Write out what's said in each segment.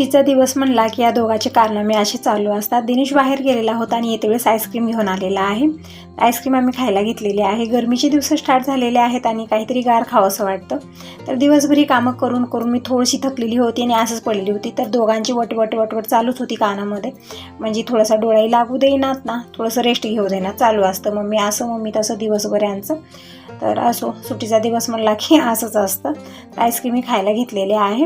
सुट्टीचा दिवस म्हणला की या दोघांचे कारनामे असे चालू असतात. दिनेश बाहेर गेलेला होता आणि येते वेळेस आईस्क्रीम घेऊन आलेला आहे. आईस्क्रीम आम्ही खायला घेतलेली आहे. गरमीचे दिवस स्टार्ट झालेले आहेत आणि काहीतरी गार खावंसं वाटतं. तर दिवसभर ही कामं करून करून मी थोडीशी थकलेली होती आणि असंच पडलेली होती. तर दोघांची वटवट चालूच होती कानामध्ये. म्हणजे थोडासा डोळाही लागू देईनात ना, थोडंसं रेस्ट घेऊ देईनात चालू असतं. मम्मी असं मम्मी तसं दिवसभर यांचं. तर असो, सुट्टीचा दिवस म्हणला की असंच असतं. आईस्क्रीम ही खायला घेतलेले आहे.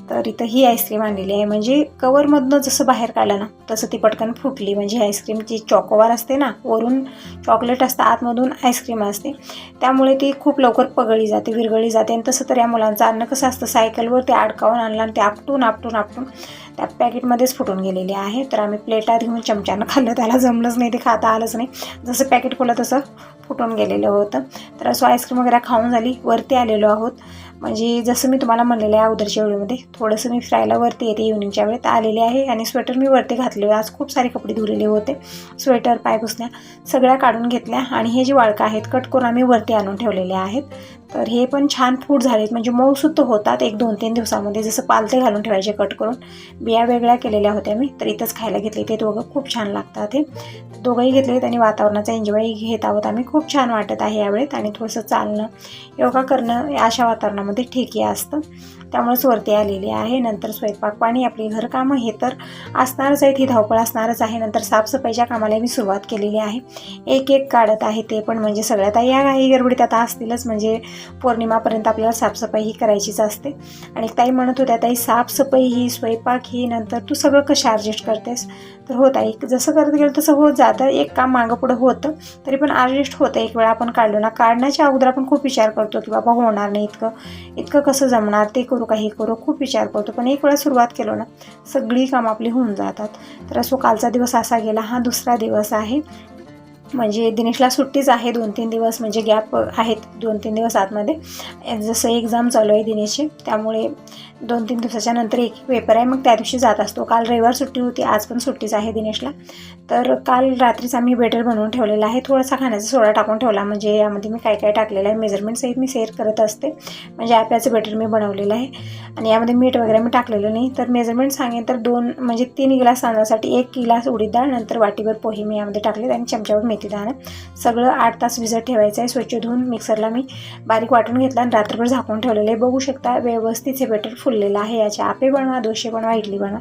तर इथं ही आईस्क्रीम आणलेली आहे. म्हणजे कवरमधनं जसं बाहेर काढलं ना तसं ती पटकन फुटली. म्हणजे आईस्क्रीमची चॉकोबार असते ना, वरून चॉकलेट असतं, आतमधून आईस्क्रीम असते, त्यामुळे ती खूप लवकर पगळली जाते, विरघळली जाते. आणि तसं तर या मुलांचं अन्न कसं असतं, सायकलवर ते अडकावून आणलं आणि ते आपटून त्या पॅकेटमध्येच फुटून गेलेले आहे. तर आम्ही प्लेटात घेऊन चमच्यानं खाल्लं, त्याला जमलंच नाही, ते खाता आलंच नाही. जसं पॅकेट खोलं तसं फुटून गेलेलं होतं. तर असं आईस्क्रीम वगैरे खाऊन झाली, वरती आलेलो आहोत. म्हणजे जसं मी तुम्हाला म्हणलेलं आहे अगोदरच्या व्हिडिओमध्ये, थोडंसं मी फिरायला वरती येते, इव्हनिंगच्या वेळेत आलेले आहे. आणि स्वेटर मी वरती घातले. आज खूप सारे कपडे धुलेले होते, स्वेटर, पायपुसण्या सगळ्या काढून घेतल्या. आणि हे जे वाळका आहेत कट करून आम्ही वरती आणून ठेवलेले आहेत. तर हे पण छान फूट झालेत, म्हणजे मऊसूत होतात 1-2-3 दिवसामध्ये. जसं पालथे घालून ठेवायचे कट करून. बिया वेगळ्या केलेल्या होत्या मी, तर इथंच खायला घेतले. ते दोघं खूप छान लागतात. हे दोघंही घेतलेत आणि वातावरणाचा एन्जॉय घेत आहोत आम्ही. खूप छान वाटत आहे यावेळेत. आणि थोडंसं चालणं, योगा करणं अशा वातावरणामध्ये ठीकही असतं, त्यामुळेच वरती आलेली आहे. नंतर स्वयंपाक पाणी, आपली घरकामं हे तर असणारच आहेत, ही धावपळ असणारच आहे. नंतर साफसफाईच्या कामाला मी सुरुवात केलेली आहे. एक काढत आहे, ते पण म्हणजे सगळ्यात या काही गडबडीत आता असतीलच. म्हणजे पौर्णिमापर्यंत आपल्याला साफसफाई ही करायचीच असते. आणि ताई म्हणत होत्या, ताई साफसफाई ही, स्वयंपाक ही, नंतर तू सगळं कशा ॲडजस्ट करतेस? तर हो ताई, जसं करत गेलं तसं होत जातं. एक काम मागं पुढं होतं, तरी पण ॲडजस्ट होतं. एक वेळा आपण काढलो ना, काढण्याच्या अगोदर आपण खूप विचार करतो की बाबा होणार नाही, इतकं कसं जमणार, ते करू काही करू, खूप विचार करतो. पण एक वेळा सुरुवात केलो ना, सगळी कामं आपली होऊन जातात. तर असो, कालचा दिवस असा गेला. हा दुसरा दिवस आहे. म्हणजे दिनेशला सुट्टीच आहे 2-3 दिवस, म्हणजे गॅप आहेत 2-3 दिवस आतमध्ये. जसं एक्झाम चालू आहे दिनेशची, त्यामुळे 2-3 दिवसाच्या नंतर एक पेपर आहे, मग त्या दिवशी जात असतो. काल रविवार सुट्टी होती, आज पण सुट्टीच आहे दिनेशला. तर काल रात्रीच आम्ही बेटर बनवून ठेवलेला आहे. थोडासा खाण्याचा सोडा टाकून ठेवला. म्हणजे यामध्ये मी काय टाकलेलं आहे मेजरमेंटसहित मी शेअर करत असते. म्हणजे ॲप्याचं बेटर मी बनवलेलं आहे. आणि यामध्ये मीठ वगैरे मी टाकलेलं नाही. तर मेजरमेंट सांगेन तर 3 गिलास तांदळासाठी 1 गिलास उडीद डाळ, नंतर वाटीभर पोहे मी यामध्ये टाकले. आणि चमच्यावर मेथी दाणा, सगळं 8 तास भिजत ठेवायचं आहे. स्वच्छ धुवून मिक्सरला मी बारीक वाटून घेतला आणि रात्रभर झाकून ठेवलेलं आहे. बघू शकता व्यवस्थित हे बेटर फुललेलं आहे. याचे आपे बनवा, डोसे बनवा, इडली बनवा,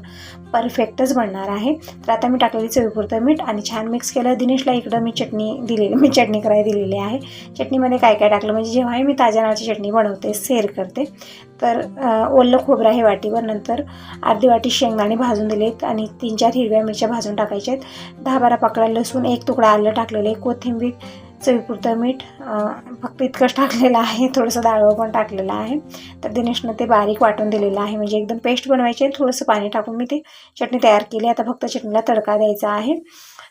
परफेक्टच बनणार आहे. तर आता मी टाकलेली चवीपुरतं मीठ आणि छान मिक्स केलं. दिनेशला इकडं मी चटणी करायला दिलेली आहे. चटणीमध्ये काय टाकलं, म्हणजे जेव्हाही मी ताज्या नारळाची चटणी बनवते, शेअर करते. तर ओलं खोबरं आहे वाटीवर, नंतर अर्धी वाटी शेंगदाणे भाजून दिलेत आणि 3-4 हिरव्या मिरच्या भाजून टाकायच्या आहेत. 10-12 पाकळ्या लसूण, 1 तुकडा आलं टाकलेलं आहे, कोथिंबीर, चवीपुरतं मीठ, फक्त इतकंच टाकलेलं आहे. थोडंसं डाळवं पण टाकलेलं आहे. तर दिनेशनं ते बारीक वाटून दिलेलं आहे. म्हणजे एकदम पेस्ट बनवायची आहे. थोडंसं पाणी टाकून मी ते चटणी तयार केली. आता फक्त चटणीला तडका द्यायचा आहे.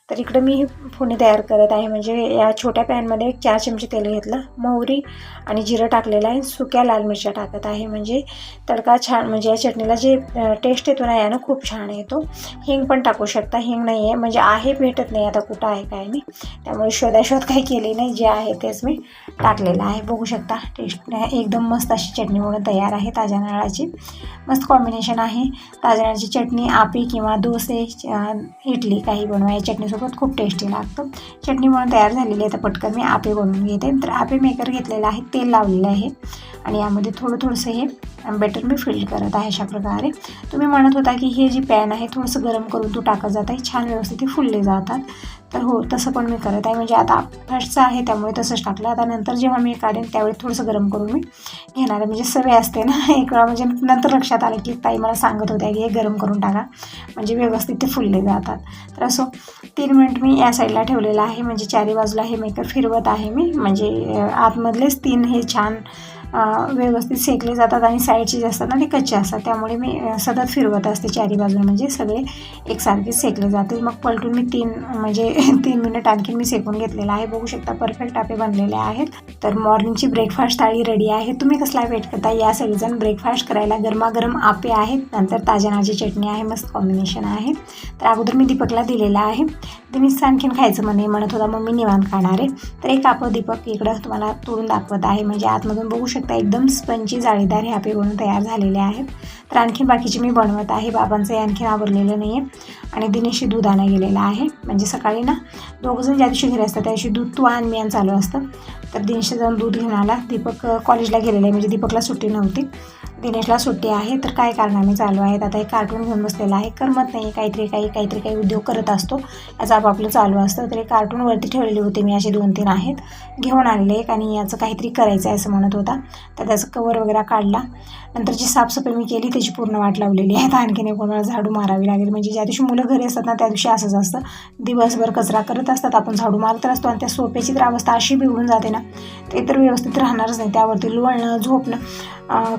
तर इकडं मी ही फोडणी तयार करत आहे. म्हणजे या छोट्या पॅनमध्ये 4 चमचे तेल घेतलं, मोहरी आणि जिरं टाकलेलं आहे, सुक्या लाल मिरच्या टाकत आहे. म्हणजे तडका छान, म्हणजे या चटणीला जे टेस्ट येतो ना यानं खूप छान येतो. हिंग पण टाकू शकता, हिंग नाही आहे म्हणजे आहे, भेटत नाही आता कुठं आहे काय नाही, त्यामुळे शोध काही केली नाही. जे आहे तेच मी टाकलेलं आहे. बघू शकता टेस्ट एकदम मस्त अशी चटणी म्हणून तयार आहे. ताज्या नारळाची मस्त कॉम्बिनेशन आहे. ताज्या नारळाची चटणी आपी किंवा डोसे, इडली काही बनवा, या चटणीसोबत खूप टेस्टी लागतं. चटणी म्हणून तयार झालेली आहे. तर पटकन मी आपे बनवून घेते. तर आपे मेकर घेतलेला आहे, तेल लावलेलं आहे आणि यामध्ये थोडंसं हे बेटर मी फिल करत आहे. अशा प्रकारे तुम्ही म्हणत होता की हे जी पॅन आहे थोडंसं गरम करून तू टाकत जात आहे, छान व्यवस्थित फुलले जातात. तर हो, तसं पण मी करत आहे. म्हणजे आता फर्स्टचं आहे त्यामुळे तसंच टाकलं. आता नंतर जेव्हा मी काढेन त्यावेळी थोडंसं गरम करून मी घेणार आहे. म्हणजे सवय असते ना, एक वेळा म्हणजे नंतर लक्षात आलं की ताई मला सांगत होत्या की हे गरम करून टाका, म्हणजे व्यवस्थित ते फुलले जातात. तर असं 3 मिनिट मी या साईडला ठेवलेलं आहे. म्हणजे चारी बाजूला हे मेकर फिरवत आहे मी. म्हणजे आतमधलेच 3 हे छान व्यवस्थित शेकले जातात आणि साईडचे जे असतात ना ते कच्चे असतात, त्यामुळे मी सतत फिरवत असते चारी बाजूला, म्हणजे सगळे एकसारखे शेकले जातील. मग पलटून मी 3 मिनिट आणखी मी शेकून घेतलेला आहे. बघू शकता परफेक्ट आपे बनलेले आहेत. तर मॉर्निंगची ब्रेकफास्ट थाळी रेडी आहे. तुम्ही कसला वेट करता? या सगळेजण ब्रेकफास्ट करायला गरमागरम आपे आहेत, नंतर ताज्या नारळाची चटणी आहे, मस्त कॉम्बिनेशन आहे. तर अगोदर मी दीपकला दिलेला आहे. दिनेशचं आणखीन खायचं म्हणत होता मम्मी निवांत खाणार आहे. तर एक आपलं दीपक इकडं तुम्हाला तोडून दाखवत आहे. म्हणजे आतमधून बघू शकता शकता एकदम स्पंजी जाळीदार हे आपे बनवून तयार झालेले आहेत. तर आणखी बाकीचे मी बनवत आहे. बाबांचं आणखीन आवरलेलं नाही आहे. आणि दिनेशशी दूध आणा गेलेला आहे. म्हणजे सकाळी ना दोघंजण ज्या दिवशी घरी असतात त्या दिवशी दूध तू आण मी आण चालू असतं. तर दिनेशला जाऊन दूध घेऊन आला. दीपक कॉलेजला गेलेला आहे, म्हणजे दीपकला सुट्टी नव्हती, दिनेशला सुट्टी आहे. तर काय कारणाने चालू आहेत. आता एक कार्टून घेऊन बसलेला आहे. करमत नाही, काहीतरी उद्योग करत असतो, याचं आपापलं चालू असतं. तर एक कार्टून वरती ठेवलेले होते मी, असे 2-3 आहेत, घेऊन आलेले एक, आणि याचं काहीतरी करायचं आहे असं म्हणत होता. तर त्याचं कवर वगैरे काढला. नंतर जी साफसफाई मी केली त्याची पूर्ण वाट लावलेली आहे. आणखीन एक कोणाला झाडू मारावी लागेल. म्हणजे ज्या दिवशी मुलं घरी असतात ना त्या दिवशी असंच असतं, दिवसभर कचरा करत असतात, आपण झाडू मारत असतो, आणि त्या सोप्याची तर अवस्था अशी बिघडून जाते ना, ते तर व्यवस्थित राहणारच नाही. त्यावरती लोळणं, झोपणं,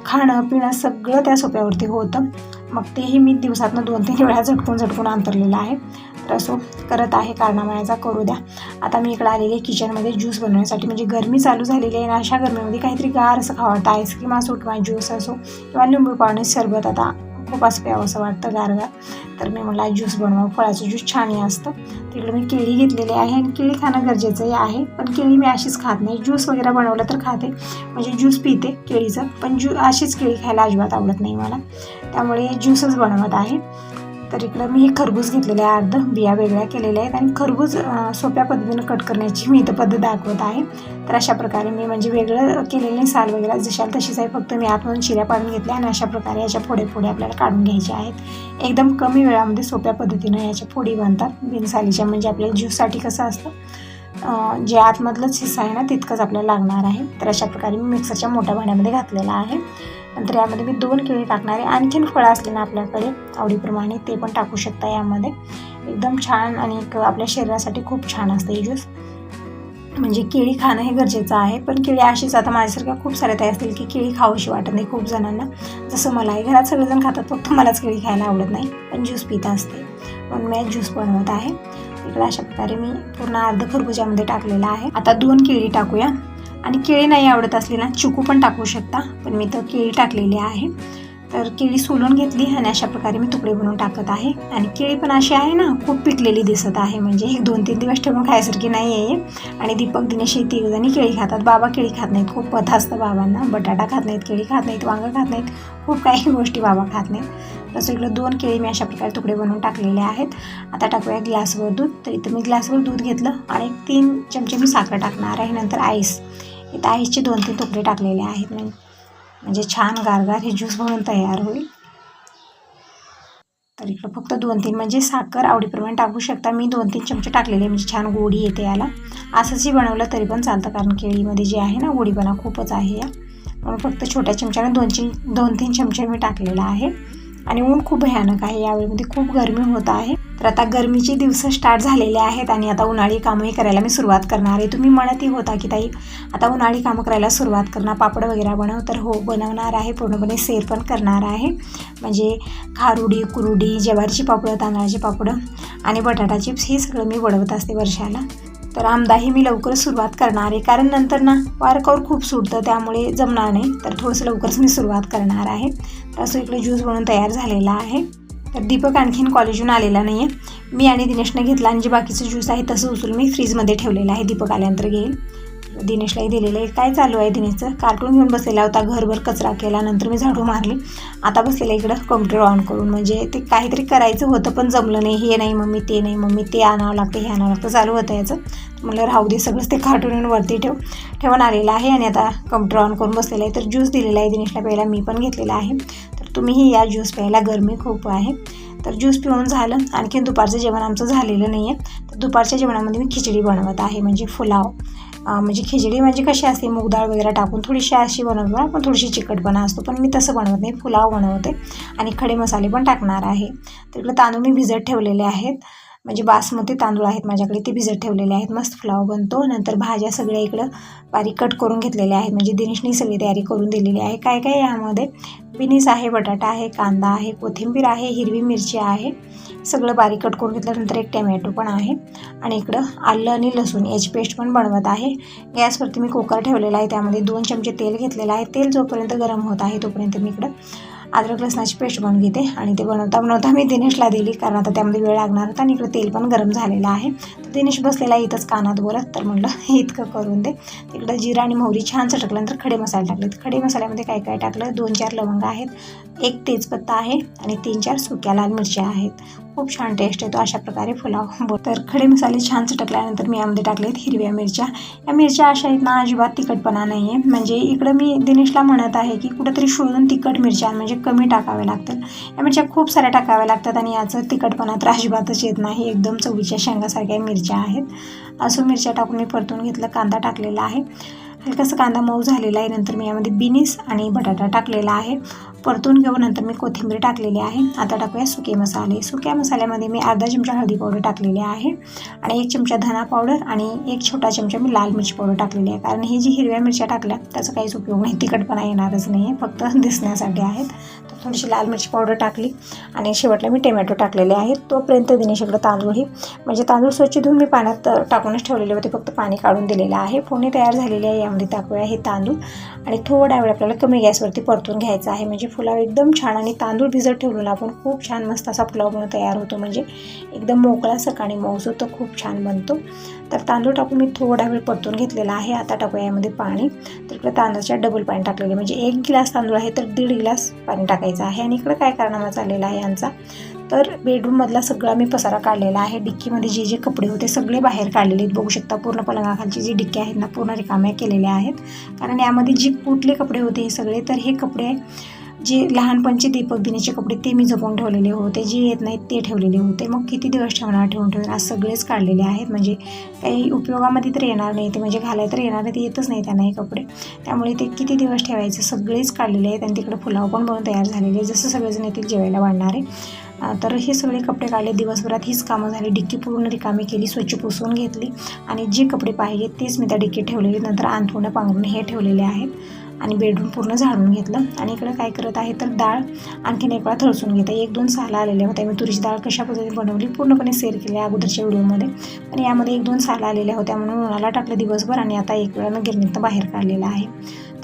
खाणं पिणं सगळं त्या सोप्यावरती होतं. मग तेही मी दिवसातनं 2-3 वेळा झटकून अंतरलेलं आहे. तर असो करत आहे, कारणामायाचा करू द्या. आता मी इकडे आलेले किचनमध्ये ज्यूस बनवण्यासाठी. म्हणजे गरमी चालू झालेली आहे आणि अशा गरमीमध्ये काहीतरी गार असं खावं वाटतं. आईस्क्रीम असो किंवा ज्यूस असो किंवा लिंबू पाणी सरबत, आता खूप असं प्यावं असं वाटतं गार. तर मी मला ज्यूस बनवा, फळाचं ज्यूस छानही असतं. तिकडे मी केळी घेतलेली आहे, आणि केळी खाणं गरजेचंही आहे. पण केळी मी अशीच खात नाही, ज्यूस वगैरे बनवलं तर खाते, म्हणजे ज्यूस पिते केळीचं, पण अशीच केळी खायला अजिबात आवडत नाही मला, त्यामुळे ज्यूसच बनवत आहे. तर इकडं मी हे खरबूज घेतलेले आहे, अर्ध बिया वेगळ्या केलेल्या आहेत, आणि खरबूज सोप्या पद्धतीनं कट करण्याची मी इथं पद्धत दाखवत आहे. तर अशा प्रकारे मी म्हणजे वेगळं केलेले साल वगैरे जशाल तशीच आहे, फक्त मी आतमधून चिऱ्या पाडून घेतल्या, आणि अशा प्रकारे याच्या फोडे आपल्याला काढून घ्यायचे आहेत. एकदम कमी वेळामध्ये सोप्या पद्धतीनं याच्या फोडी बनतात बिनसालीच्या. म्हणजे आपल्याला ज्यूससाठी कसं असतं, जे आतमधलंच हिस्सा आहे ना तितकंच आपल्याला लागणार आहे. तर अशा प्रकारे मी मिक्सरच्या मोठ्या भांड्यामध्ये घातलेला आहे. नंतर यामध्ये मी 2 केळी टाकणार आहे. आणखीन फळं असले ना आपल्याकडे आवडीप्रमाणे ते पण टाकू शकता यामध्ये. एकदम छान आणि आपल्या शरीरासाठी खूप छान असतं हे ज्यूस. म्हणजे केळी खाणं हे गरजेचं आहे. पण केळी अशीच, आता माझ्यासारख्या खूप साऱ्या त्या असतील की केळी खाऊशी वाटत नाही खूप जणांना, जसं मला आहे. घरात सगळेजण खातात, फक्त मलाच केळी खायला आवडत नाही, पण ज्यूस पित असते, म्हणून मी ज्यूस बनवत आहे. इकडे अशा प्रकारे मी पूर्ण अर्ध खरबुजामध्ये टाकलेला आहे. आता 2 केळी टाकूया. आणि केळी नाही आवडत असली ना चिकू पण टाकू शकता, पण मी तर केळी टाकलेली आहे. तर केळी सोलून घेतली आणि अशा प्रकारे मी तुकडे बनवून टाकत आहे. आणि केळी पण अशी आहे ना खूप पिकलेली दिसत आहे, म्हणजे 1-2-3 दिवस ठेवून खायसारखी नाही आहे. आणि दीपक दिनेश हे 3 जणी केळी खातात, बाबा केळी खात नाहीत. खूप पथ असतं बाबांना, बटाटा खात नाहीत, केळी खात नाहीत, वांगं खात नाहीत, खूप काही गोष्टी बाबा खात नाहीत. तसं इकडं 2 केळी मी अशा प्रकारे तुकडे बनवून टाकलेले आहेत. आता टाकूया ग्लासवर दूध. तर इथं मी ग्लासवर दूध घेतलं आणि 3 चमचे मी साखर टाकणार आहे. नंतर आईस, इथं आईसचे 2-3 तुकडे टाकलेले आहेत, म्हणजे छान गारगार हे ज्यूस बनवून तयार होईल. तर इकडं फक्त 2-3 म्हणजे साखर आवडीप्रमाणे टाकू शकता. मी 2-3 चमचे टाकलेले, म्हणजे छान गोडी येते याला. असंच बनवलं तरी पण चालतं, कारण केळीमध्ये जे आहे ना गोडीपणा खूपच आहे या, म्हणून फक्त छोट्या चमच्याने 2-3 चमचे मी टाकलेला आहे. आणि ऊन खूप भयानक आहे, यावेळीमध्ये खूप गरमी होत आहे. तर आता गरमीचे दिवस स्टार्ट झालेले आहेत आणि आता उन्हाळी कामंही करायला मी सुरुवात करणार आहे. तुम्ही म्हणतही होता की ताई आता उन्हाळी कामं करायला सुरुवात करणार, पापड वगैरे बनव. तर हो, बनवणार आहे, पूर्णपणे सेल पण करणार आहे. म्हणजे खारुडी, कुरुडी, ज्वारीची पापडं, तांदळाची पापडं आणि बटाटा चिप्स हे सगळं मी बनवत असते वर्षाला. तर आमदाही मी लवकरच सुरुवात करणार आहे, कारण नंतर ना वारकावर खूप सुटतं, त्यामुळे जमणार नाही. तर थोडंसं लवकरच मी सुरुवात करणार आहे. तर असं इकडे ज्यूस बनवून तयार झालेला आहे. तर दीपक आणखीन कॉलेजहून आलेला नाही आहे. मी आणि दिनेशने घेतला, आणि जे बाकीचं ज्यूस आहे तसं उचलून मी फ्रीजमध्ये ठेवलेलं आहे, दीपक आल्यानंतर घेईल. दिनेशलाही दिलेलं आहे. काय चालू आहे दिनेशचं, कार्टून घेऊन बसलेला होता, घरभर कचरा केला, नंतर मी झाडू मारली, आता बसलेला इकडं कम्प्युटर ऑन करून. म्हणजे ते काहीतरी करायचं होतं पण जमलं नाही, हे नाही मम्मी ते नाही मम्मी, ते आणावं लागतं हे आणावं लागतं चालू होतं याचं. म्हणलं राहू दे, सगळंच ते कार्टून वरती ठेवून आलेलं आहे, आणि आता कम्प्युटर ऑन करून बसलेलं आहे. तर ज्यूस दिलेला आहे दिनेशला प्यायला, मी पण घेतलेला आहे. तर तुम्हीही या ज्यूस प्यायला, गरमी खूप आहे. तर ज्यूस पिऊन झालं. आणखीन दुपारचं जेवण आमचं झालेलं नाही आहे. तर दुपारच्या जेवणामध्ये मी खिचडी बनवत आहे, म्हणजे पुलाव. म्हणजे खिचडी म्हणजे कशी असते, मूग डाळ वगैरे टाकून थोडीशी अशी बनवतो, पण थोडीशी चिकटपणा असतो, पण मी तसं बनवत नाही, पुलाव बनवते. आणि खडे मसाले पण टाकणार आहे. तर इकडे तांदूळ मी भिजत ठेवलेले आहेत, म्हणजे बासमती तांदूळ आहेत माझ्याकडे, ते भिजत ठेवलेले आहेत, मस्त पुलाव बनतो. नंतर भाज्या सगळ्या इकडं बारीक कट करून घेतलेल्या आहेत, म्हणजे दिनेशनी सगळी तयारी करून दिलेली आहे. काय काय यामध्ये बिनीस आहे, बटाटा आहे, कांदा आहे, कोथिंबीर आहे, हिरवी मिरची आहे, सगळं बारीक कट करून घेतल्यानंतर एक टमॅटो पण आहे. आणि इकडं आलं आणि लसूण याची पेस्ट पण बनवत आहे. गॅसवरती मी कुकर ठेवलेला आहे, त्यामध्ये 2 चमचे तेल घेतलेलं आहे. तेल जोपर्यंत गरम होत आहे तोपर्यंत मी इकडं अद्रक लसणाची पेस्ट बनवून घेते आणि ते बनवता मी दिनेशला दिली, कारण आता त्यामध्ये वेळ लागणार होता आणि इकडे तेल पण गरम झालेलं आहे. तर दिनेश बसलेला इथंच कानात बोलत, तर म्हटलं हे इतकं करून दे. तिकडं जिरा आणि मोहरी छान चटकल्यानंतर खडे मसाले टाकले. खडे मसाल्यामध्ये काय काय टाकलं, 2-4 लवंग आहेत, 1 तेजपत्ता आहे आणि 3-4 सुक्या लाल मिरच्या आहेत. खूप छान टेस्ट येतो अशा प्रकारे पुलाव. तर खडे मसाले छान चटकल्यानंतर मी यामध्ये टाकलेत हिरव्या मिरच्या. या मिरच्या अशा आहेत ना, अजिबात तिखटपणा नाही आहे. म्हणजे इकडं मी दिनेशला म्हणत आहे की कुठंतरी शोधून तिखट मिरच्या म्हणजे कमी टाकाव्या लागतात. या मिरच्या खूप साऱ्या टाकाव्या लागतात आणि याचं तिखटपणा तर अजिबातच येत नाही. एकदम चवीच्या शेंगासारख्या मिरच्या आहेत. असं मिरच्या टाकून मी परतून घेतलं. कांदा टाकलेला आहे. हलकासा कांदा मऊ झालेला आहे. नंतर मी यामध्ये बिनीस आणि बटाटा टाकलेला आहे. परतून घेऊन नंतर मी कोथिंबीर टाकलेली आहे. आता टाकूया सुके मसाले. सुक्या मसाल्यामध्ये मी अर्धा चमचा हळदी पावडर टाकलेली आहे आणि 1 चमचा धना पावडर आणि 1 छोटा चमचा मी लाल मिरची पावडर टाकलेली आहे. कारण ही जी हिरव्या मिरच्या टाकल्या त्याचा काहीच उपयोग नाही, तिखटपणा येणारच नाही आहे, फक्त दिसण्यासाठी आहेत. तर थोडीशी लाल मिरची पावडर टाकली आणि शेवटला मी टोमॅटो टाकलेले आहेत. तोपर्यंत दिनेशकडे तांदूळ म्हणजे तांदूळ स्वच्छ धुवून मी पाण्यात टाकूनच ठेवलेले होते, फक्त पाणी काढून दिलेलं आहे. फोडणी तयार झालेली आहे. यामध्ये टाकूया हे तांदूळ आणि थोडा वेळ आपल्याला कमी गॅसवरती परतून घ्यायचा आहे. म्हणजे पुलाव एकदम छान आणि तांदूळ भिजत ठेवून आपण खूप छान मस्त असा पुलाव बनवून तयार होतो. म्हणजे एकदम मोकळा सकाळी मऊसूत तर खूप छान बनतो. तर तांदूळ टाकून मी थोडा वेळ परतून घेतलेला आहे. आता टाकूया यामध्ये पाणी. तर इकडे तांदळाच्या डबल पाणी टाकलेले, म्हणजे 1 गिलास तांदूळ आहे तर 1.5 गिलास पाणी टाकायचं आहे. आणि इकडे काय कारनामा चाललेला आहे यांचा, तर बेडरूममधला सगळा मी पसारा काढलेला आहे. डिक्कीमध्ये जे जे कपडे होते सगळे बाहेर काढलेले आहेत. बघू शकता पूर्ण पलंगाखालची जी डिक्की आहेत ना पूर्ण रिकाम्या केलेल्या आहेत. कारण यामध्ये जी कुठले कपडे होते हे सगळे, तर हे कपडे जे लहानपणचे दीपक दिनीचे कपडे ते मी जपून ठेवलेले होते, जे येत नाहीत ते ठेवलेले होते. मग किती दिवस ठेवून आज सगळेच काढलेले आहेत. म्हणजे काही उपयोगामध्ये तर येणार नाही ते, म्हणजे घालायला तर येणार नाही, ते येतच नाही त्यांना हे कपडे. त्यामुळे ते किती दिवस ठेवायचे सगळेच काढलेले आहेत. आणि तिकडे पुलाव पण बनवून तयार झालेले आहे, जसं सगळेजण येतील जेवायला वाढणार आहे. तर हे सगळे कपडे काढले. दिवसभरात हीच कामं झाली. डिक्की पूर्ण रिकामी केली, स्वच्छ पुसून घेतली आणि जे कपडे पाहिजे तेच मी त्या डिक्कीत ठेवलेले. नंतर अंथरुणं पांघरुणं हे ठेवलेले आहेत आणि बेडरूम पूर्ण झाडून घेतलं. आणि इकडे काय करत आहे तर डाळ आणखीन एक वेळा थळसून घेते. 1-2 साला आलेल्या होत्या. मी तुरीची डाळ कशा पद्धतीने बनवली पूर्णपणे शेअर केली अगोदरच्या व्हिडिओमध्ये, पण यामध्ये 1-2 साला आलेल्या होत्या म्हणून उन्हाला टाकलं दिवसभर आणि आता एक वेळा मी गिरणीतनं बाहेर काढलेला आहे.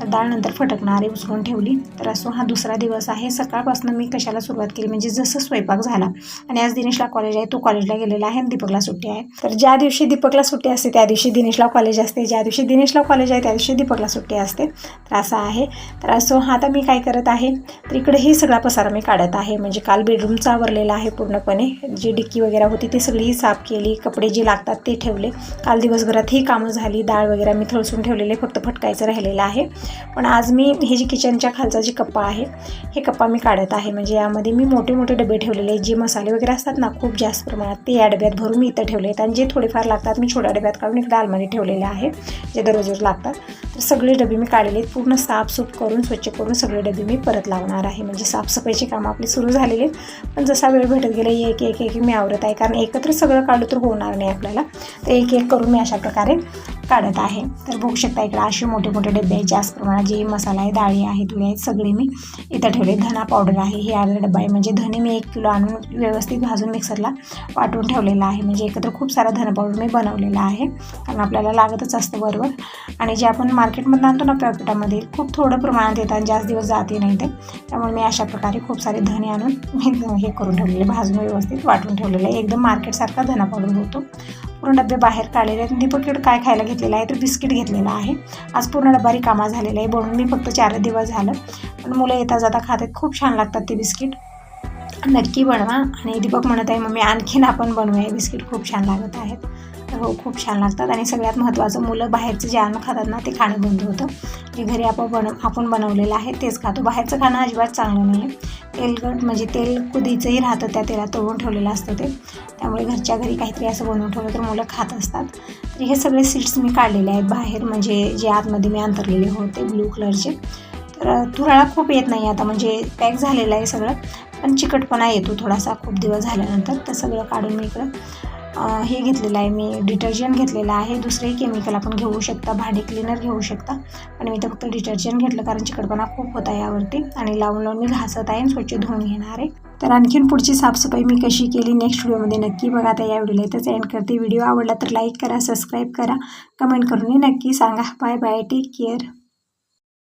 तर डाळ नंतर फटकणारी उचलून ठेवली. तर असो हा दुसरा दिवस आहे. सकाळपासून मी कशाला सुरुवात केली, म्हणजे जसं स्वयंपाक झाला आणि आज दिनेशला कॉलेज आहे, तो कॉलेजला गेलेला आहे आणि दीपकला सुट्टी आहे. तर ज्या दिवशी दीपकला सुट्टी असते त्या दिवशी दिनेशला कॉलेज असते, ज्या दिवशी दिनेशला कॉलेज आहे त्या दिवशी दीपकला सुट्टी असते. तर असं आहे. तर असो आता मी काय करत आहे, तर इकडे हे सगळा पसारा मी काढत आहे. म्हणजे काल बेडरूमचा आवरलेला आहे पूर्णपणे. जी डिक्की वगैरे होती ती सगळी साफ केली, कपडे जे लागतात ते ठेवले. काल दिवसभरात ही कामं झाली. डाळ वगैरे मी थळसून ठेवलेले, फक्त फटकायचं राहिलेलं आहे. पण आज मी हे जे किचनच्या खालचा जे कप्पा आहे हे कप्पा मी काढत आहे. म्हणजे यामध्ये मी मोठे मोठे डबे ठेवलेले आहेत. जे मसाले वगैरे असतात ना खूप जास्त प्रमाणात ते या डब्यात भरून मी इथं ठेवले आहेत आणि जे थोडेफार लागतात मी छोट्या डब्यात काढून इकडे आलमारी ठेवलेले आहे, जे दररोज लागतात. तर सगळे डबे मी काढलेले आहेत. पूर्ण साफसूफ करून स्वच्छ करून सगळे डबे मी परत लावणार आहे. म्हणजे साफसफाईची कामं आपली सुरू झालेली आहेत, पण जसा वेळ भेटत गेला एक एक एक मी आवरत आहे. कारण एकत्र सगळं काढलं तर होणार नाही आपल्याला, तर एक एक करून मी अशा प्रकारे काढत आहे. तर बघू शकता इकडे असे मोठे मोठे डबे आहेत. जास्त प्रमाणात जे मसाला आहे, डाळी आहेत, तुळे आहेत, सगळे मी इथं ठेवले. धना पावडर आहे, हे अर्धा डबा आहे. म्हणजे धने मी 1 किलो आणून व्यवस्थित भाजून मिक्सरला वाटून ठेवलेला आहे. म्हणजे एकत्र खूप सारा धना पावडर मी बनवलेला आहे, कारण आपल्याला लागतच असतं बरोबर. आणि जे आपण मार्केटमधून आणतो ना पॅकेटामध्ये खूप थोडं प्रमाणात येतात, जास्त दिवस जाते नाही ते. त्यामुळे मी अशा प्रकारे खूप सारे धने आणून मी हे करून ठेवलेले, भाजून व्यवस्थित वाटून ठेवलेलं आहे. एकदम मार्केटसारखा धना पावडर होतो. पूर्ण डबे बाहेर काढलेले आहेत. दीपकडे काय खायला घेतलेलं आहे तर बिस्किट घेतलेलं आहे. आज पूर्ण डबा रिकामा झालेला आहे. बनवून मी फक्त 4 दिवस झालं, पण मुलं येता जाता खातात. खूप छान लागतात ते बिस्किट, नक्की बनवा. आणि दीपक म्हणत आहे मम्मी आणखीन आपण बनवूया, बिस्किट खूप छान लागत आहेत. तर हो खूप छान लागतात. आणि सगळ्यात महत्त्वाचं मुलं बाहेरचं जे अन्न खातात ना ते खाणं बंद होतं. जे घरी आपण बनवलेलं आहे तेच खातो. बाहेरचं खाणं अजिबात चांगलं नाही आहे. तेलकट म्हणजे तेल कुदीचंही राहतं, त्या तेलात तळून ठेवलेलं असतं ते. त्यामुळे घरच्या घरी काहीतरी असं बनवून ठेवलं तर मुलं खात असतात. तर हे सगळे सीड्स मी काढलेले आहेत बाहेर, म्हणजे जे आतमध्ये मी अंतरलेले होते ब्लू कलरचे. तर तुराळा खूप येत नाही आता, म्हणजे पॅक झालेलं आहे सगळं, पण चिकटपणा येतो थोडासा खूप दिवस झाल्यानंतर. तर सगळं काढून मी इकडं हे घेतलेलं आहे, मी डिटर्जंट घेतलेलं आहे. दुसरेही केमिकल आपण घेऊ शकता, भांडी क्लिनर घेऊ शकता, पण मी तर फक्त डिटर्जंट घेतलं कारण चिकटपणा खूप होता यावरती. आणि लावून लावून मी घासत आहे आणि स्वच्छ धुवून घेणार आहे. तर आणखीन पुढची साफसफाई मी कशी केली नेक्स्ट व्हिडिओमध्ये नक्की बघा. आता या व्हिडिओला इथंच एंड करते. व्हिडिओ आवडला तर लाईक करा, सबस्क्राईब करा, कमेंट करून नक्की सांगा. Bye bye, take care.